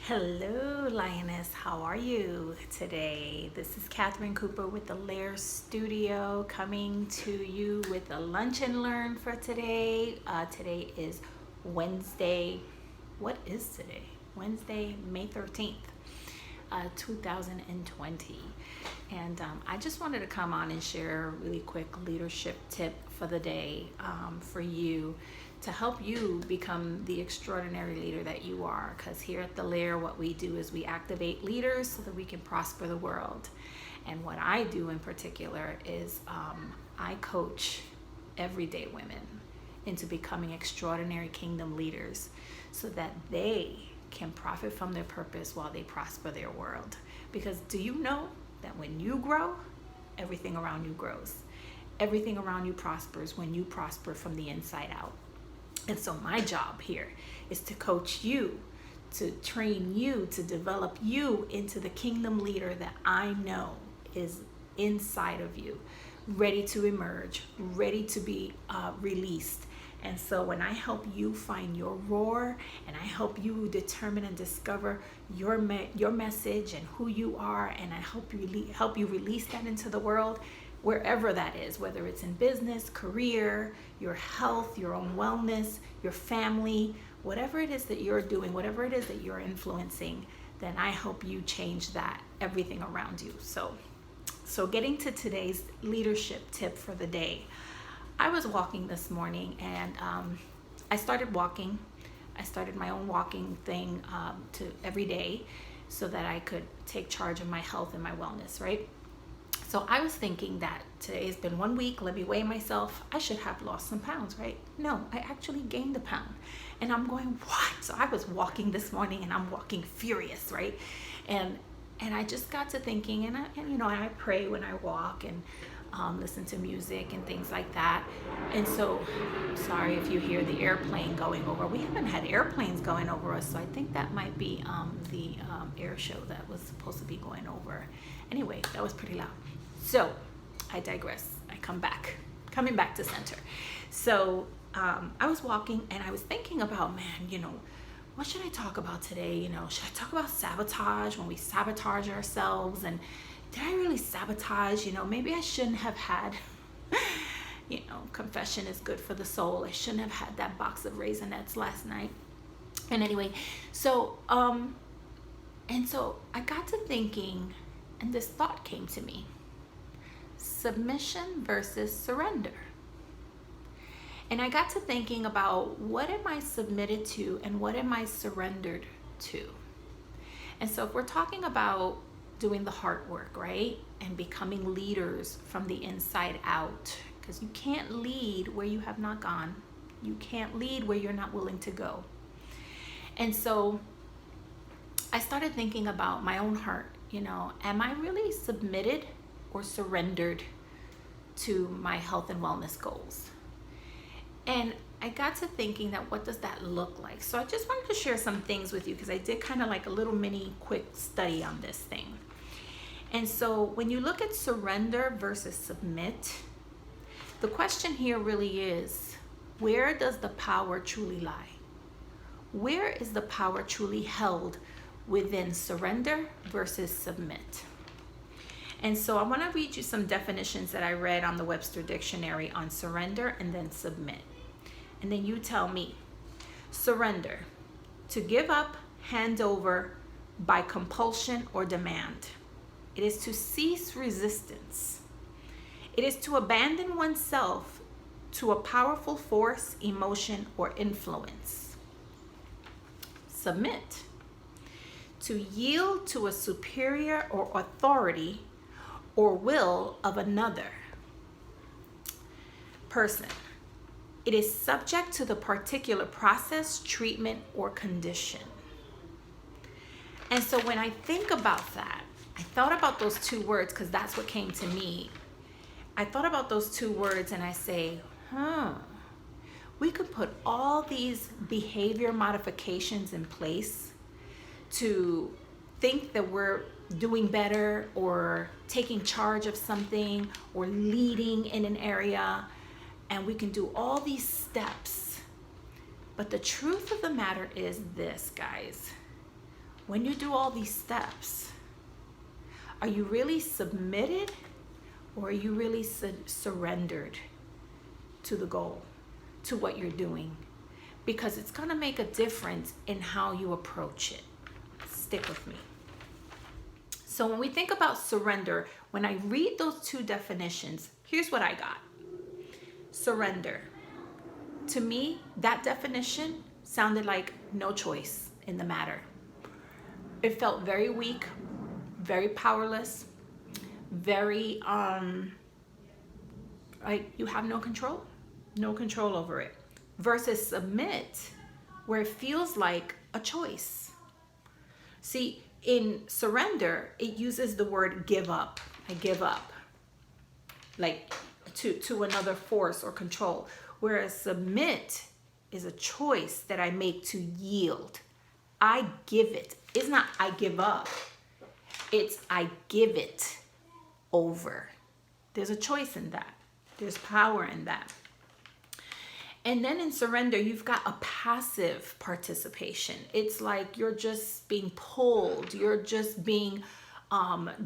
Hello, Lioness. How are you today? This is Catherine Cooper with the LAIR Studio coming to you with a lunch and learn for today. Today is Wednesday. What is today? Wednesday, May 13th, 2020. And I just wanted to come on and share a really quick leadership tip for the day for you to help you become the extraordinary leader that you are. Because here at the LAIR, what we do is we activate leaders so that we can prosper the world. And what I do in particular is I coach everyday women into becoming extraordinary kingdom leaders so that they can profit from their purpose while they prosper their world. Because do you know that when you grow, everything around you grows? Everything around you prospers when you prosper from the inside out. And so my job here is to coach you, to train you, to develop you into the kingdom leader that I know is inside of you, ready to emerge, ready to be released. And so when I help you find your roar and I help you determine and discover your message and who you are, and I help you release that into the world, wherever that is, whether it's in business, career, your health, your own wellness, your family, whatever it is that you're doing, whatever it is that you're influencing, then I help you change that, everything around you. So getting to today's leadership tip for the day. I was walking this morning and I started walking. I started my own walking thing to every day so that I could take charge of my health and my wellness, right? So I was thinking that today's been 1 week, let me weigh myself. I should have lost some pounds, right? No, I actually gained a pound. And I'm going, what? So I was walking this morning and I'm walking furious, right? And I just got to thinking, and I pray when I walk and listen to music and things like that. And so, sorry if you hear the airplane going over. We haven't had airplanes going over us, so I think that might be the air show that was supposed to be going over. Anyway, that was pretty loud. So I digress. Coming back to center. So I was walking and I was thinking about, man, what should I talk about today? Should I talk about sabotage, when we sabotage ourselves? And did I really sabotage? Maybe I shouldn't have had, confession is good for the soul. I shouldn't have had that box of Raisinets last night. And anyway, so I got to thinking, and this thought came to me: submission versus surrender. And I got to thinking about, what am I submitted to and what am I surrendered to? And so if we're talking about doing the heart work, right? And becoming leaders from the inside out, because you can't lead where you have not gone. You can't lead where you're not willing to go. And so I started thinking about my own heart. Am I really submitted or surrendered to my health and wellness goals? And I got to thinking that, what does that look like? So I just wanted to share some things with you because I did kind of like a little mini quick study on this thing. And so when you look at surrender versus submit, the question here really is, where does the power truly lie? Where is the power truly held within surrender versus submit? And so I want to read you some definitions that I read on the Webster Dictionary on surrender and then submit. And then you tell me. Surrender: to give up, hand over by compulsion or demand. It is to cease resistance. It is to abandon oneself to a powerful force, emotion, or influence. Submit: to yield to a superior or authority or will of another person. It is subject to the particular process, treatment, or condition. And so when I think about that, I thought about those two words because that's what came to me. I thought about those two words and I say, we could put all these behavior modifications in place to think that we're doing better or taking charge of something or leading in an area, and we can do all these steps. But the truth of the matter is this, guys: when you do all these steps, are you really submitted, or are you really surrendered to the goal, to what you're doing? Because it's going to make a difference in how you approach it. Stick with me. So when we think about surrender, when I read those two definitions, here's what I got. Surrender. To me, that definition sounded like no choice in the matter. It felt very weak, very powerless, very, like you have no control over it. Versus submit, where it feels like a choice. See, in surrender, it uses the word give up. I give up, like to another force or control. Whereas submit is a choice that I make to yield. I give it. It's not I give up. It's I give it over. There's a choice in that. There's power in that. And then in surrender, you've got a passive participation. It's like you're just being pulled. You're just being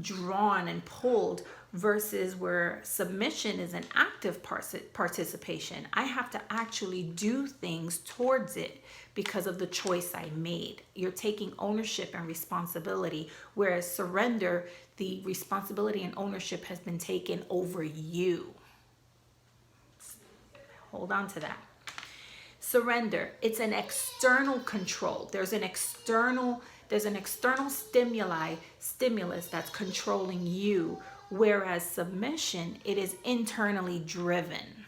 drawn and pulled, versus where submission is an active participation. I have to actually do things towards it because of the choice I made. You're taking ownership and responsibility, whereas surrender, the responsibility and ownership has been taken over you. Hold on to that. Surrender, it's an external control. There's an external stimulus that's controlling you, whereas submission, it is internally driven.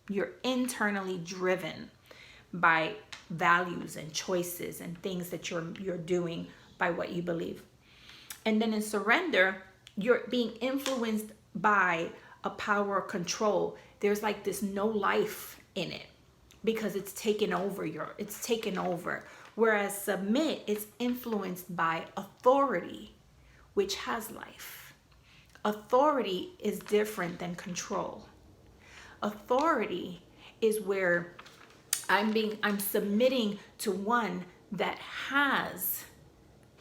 You're internally driven by values and choices and things that you're doing by what you believe. And then in surrender, you're being influenced by a power or control. There's like this no life in it, because it's taken over. Whereas submit is influenced by authority, which has life. Authority is different than control. Authority is where I'm submitting to one that has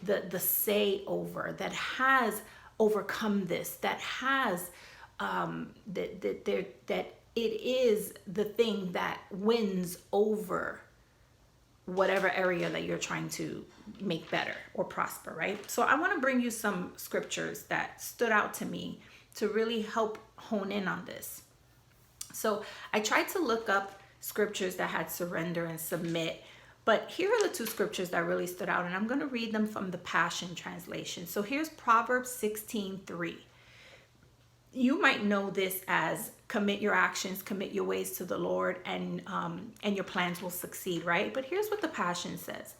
the say over, that has overcome this, that has that it is the thing that wins over whatever area that you're trying to make better or prosper, right? So I want to bring you some scriptures that stood out to me to really help hone in on this. So I tried to look up scriptures that had surrender and submit, but here are the two scriptures that really stood out, and I'm going to read them from the Passion Translation. So here's Proverbs 16:3. You might know this as commit your actions, commit your ways to the Lord, and your plans will succeed, right? But here's what the Passion says.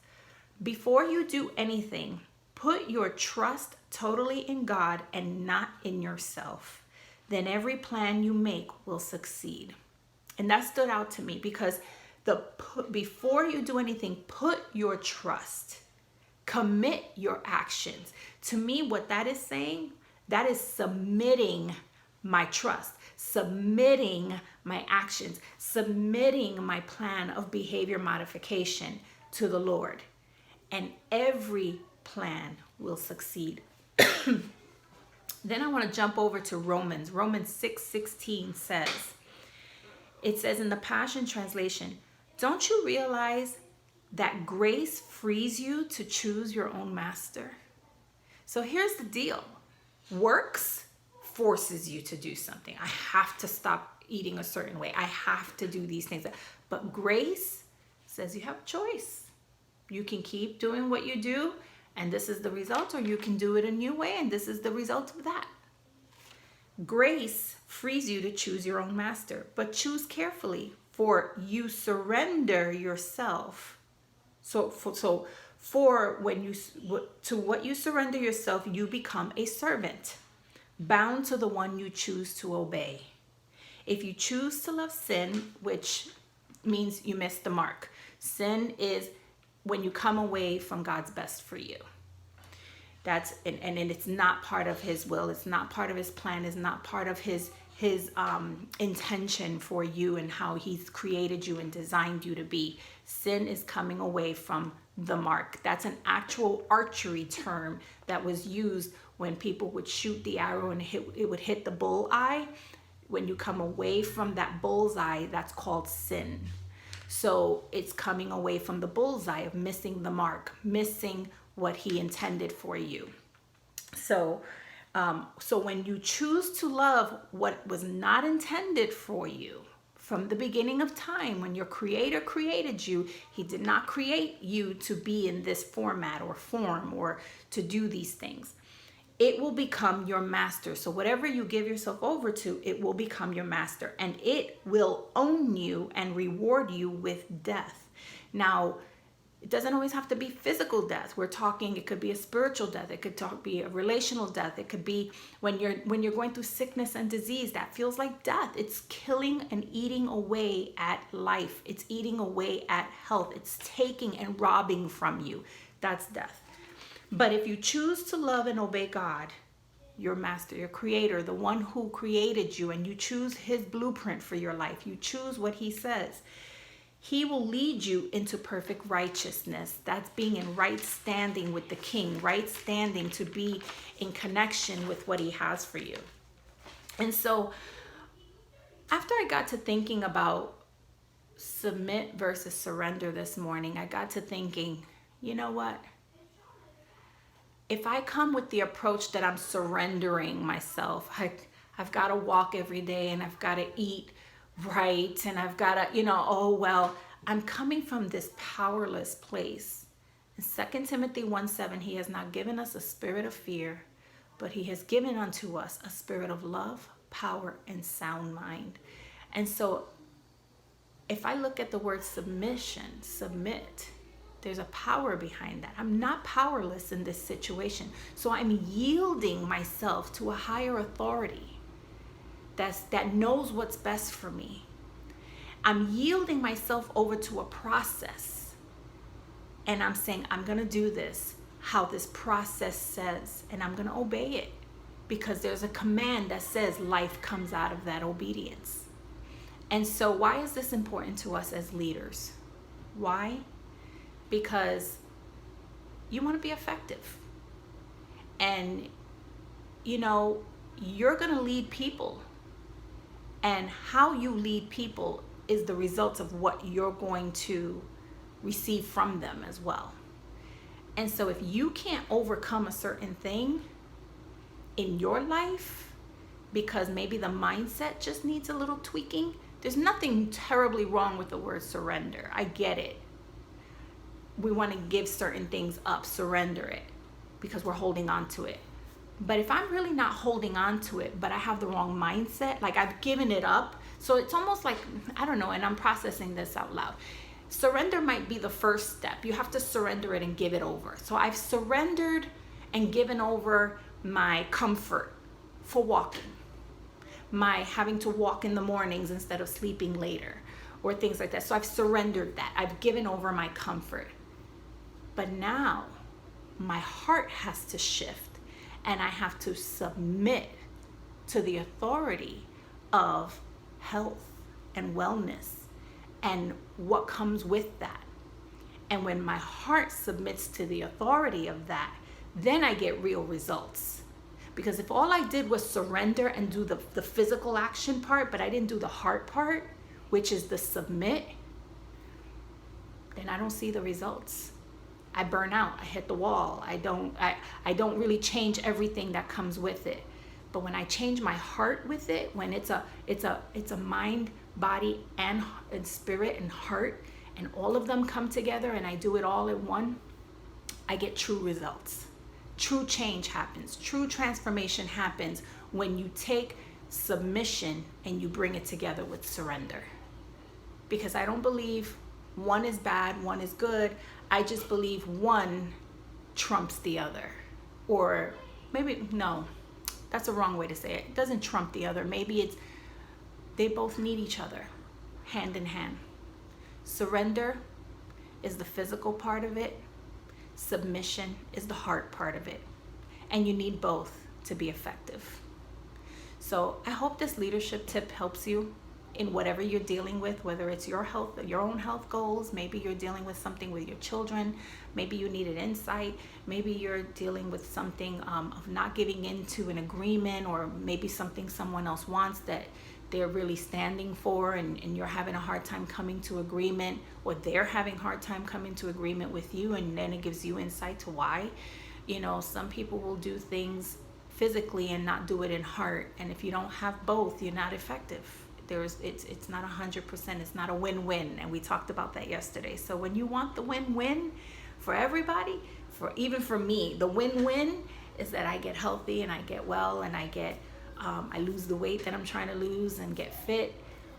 Before you do anything, put your trust totally in God and not in yourself. Then every plan you make will succeed. And that stood out to me because before you do anything, put your trust, commit your actions. To me, what that is saying, that is submitting my trust, submitting my actions, submitting my plan of behavior modification to the Lord. And every plan will succeed. Then I want to jump over to Romans. Romans 6:16 says, it says in the Passion Translation, don't you realize that grace frees you to choose your own master? So here's the deal. Works forces you to do something. I have to stop eating a certain way. I have to do these things. But grace says you have a choice. You can keep doing what you do, and this is the result, or you can do it a new way, and this is the result of that. Grace frees you to choose your own master, but choose carefully, for you surrender yourself. To what you surrender yourself, you become a servant, bound to the one you choose to obey. If you choose to love sin, which means you miss the mark. Sin is when you come away from God's best for you. And it's not part of his will. It's not part of his plan. It's not part of his intention for you and how he's created you and designed you to be. Sin is coming away from the mark. That's an actual archery term that was used when people would shoot the arrow and it would hit the bullseye. When you come away from that bullseye, that's called sin. So it's coming away from the bullseye of missing the mark, missing what he intended for you. So when you choose to love what was not intended for you from the beginning of time, when your creator created you, he did not create you to be in this format or form or to do these things. It will become your master. So whatever you give yourself over to, it will become your master, and it will own you and reward you with death. Now, it doesn't always have to be physical death. We're talking, it could be a spiritual death. It could be a relational death. It could be when you're going through sickness and disease, that feels like death. It's killing and eating away at life. It's eating away at health. It's taking and robbing from you. That's death. But if you choose to love and obey God, your master, your creator, the one who created you, and you choose his blueprint for your life, you choose what he says, he will lead you into perfect righteousness. That's being in right standing with the king, right standing to be in connection with what he has for you. And so after I got to thinking about submit versus surrender this morning, I got to thinking, you know what? If I come with the approach that I'm surrendering myself, I've got to walk every day and I've got to eat right and I've got to, I'm coming from this powerless place. In 2 Timothy 1:7, he has not given us a spirit of fear, but he has given unto us a spirit of love, power, and sound mind. And so if I look at the word submission, submit, there's a power behind that. I'm not powerless in this situation. So I'm yielding myself to a higher authority that knows what's best for me. I'm yielding myself over to a process. And I'm saying, I'm going to do this how this process says, and I'm going to obey it, because there's a command that says life comes out of that obedience. And so why is this important to us as leaders? Why? Because you want to be effective. And, you're going to lead people. And how you lead people is the result of what you're going to receive from them as well. And so if you can't overcome a certain thing in your life because maybe the mindset just needs a little tweaking, there's nothing terribly wrong with the word surrender. I get it. We want to give certain things up, surrender it, because we're holding on to it. But if I'm really not holding on to it, but I have the wrong mindset, like I've given it up, so it's almost like, I don't know, and I'm processing this out loud. Surrender might be the first step. You have to surrender it and give it over. So I've surrendered and given over my comfort for walking, my having to walk in the mornings instead of sleeping later, or things like that. So I've surrendered that. I've given over my comfort. But now my heart has to shift, and I have to submit to the authority of health and wellness and what comes with that. And when my heart submits to the authority of that, then I get real results. Because if all I did was surrender and do the physical action part, but I didn't do the heart part, which is the submit, then I don't see the results. I burn out, I hit the wall. I don't really change everything that comes with it. But when I change my heart with it, when it's a mind, body, and spirit and heart, and all of them come together and I do it all in one, I get true results. True change happens. True transformation happens when you take submission and you bring it together with surrender. Because I don't believe one is bad, one is good. I just believe one trumps the other. Or maybe, no, that's a wrong way to say it. It doesn't trump the other. Maybe it's, they both need each other, hand in hand. Surrender is the physical part of it. Submission is the heart part of it. And you need both to be effective. So I hope this leadership tip helps you. in whatever you're dealing with, whether it's your health, your own health goals. Maybe you're dealing with something with your children. Maybe you needed insight. Maybe you're dealing with something of not giving into an agreement, or maybe something someone else wants that they're really standing for, and you're having a hard time coming to agreement, or they're having a hard time coming to agreement with you, and then it gives you insight to why. Some people will do things physically and not do it in heart, and if you don't have both, you're not effective. It's not 100%. It's not a win-win, and we talked about that yesterday. So when you want the win-win for everybody, even for me, the win-win is that I get healthy and I get well, and I lose the weight that I'm trying to lose and get fit.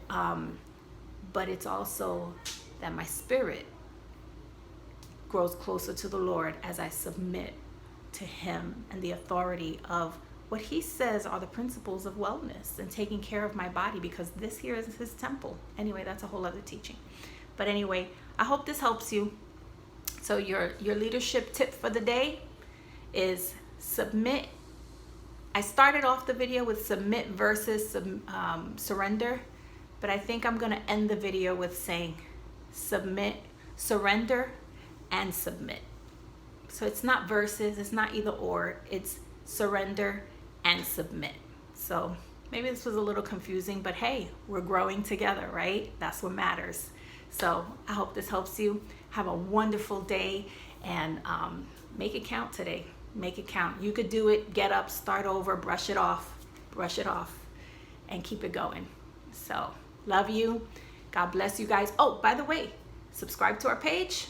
But it's also that my spirit grows closer to the Lord as I submit to Him and the authority of what He says are the principles of wellness and taking care of my body, because this here is His temple. Anyway, that's a whole other teaching. But anyway, I hope this helps you. So your leadership tip for the day is submit. I started off the video with submit versus surrender, but I think I'm going to end the video with saying submit, surrender, and submit. So it's not versus, it's not either or, it's surrender and submit. So maybe this was a little confusing, but hey, we're growing together, right? That's what matters. So I hope this helps you. Have a wonderful day, and make it count today. Make it count. You could do it. Get up, start over, brush it off, and keep it going. So love you. God bless you guys. Oh, by the way, subscribe to our page.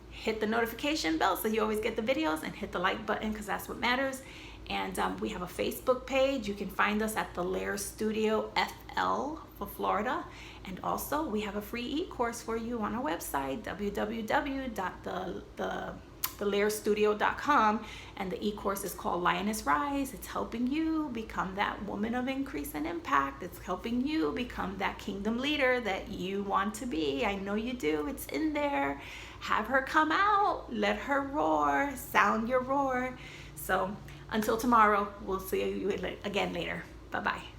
Hit the notification bell so you always get the videos, and hit the like button, because that's what matters. And we have a Facebook page. You can find us at the LAIR Studio FL for Florida. And also we have a free e-course for you on our website, www.thelairstudio.com. And the e-course is called Lioness Rise. It's helping you become that woman of increase and impact. It's helping you become that kingdom leader that you want to be. I know you do. It's in there. Have her come out. Let her roar. Sound your roar. So until tomorrow, we'll see you again later. Bye-bye.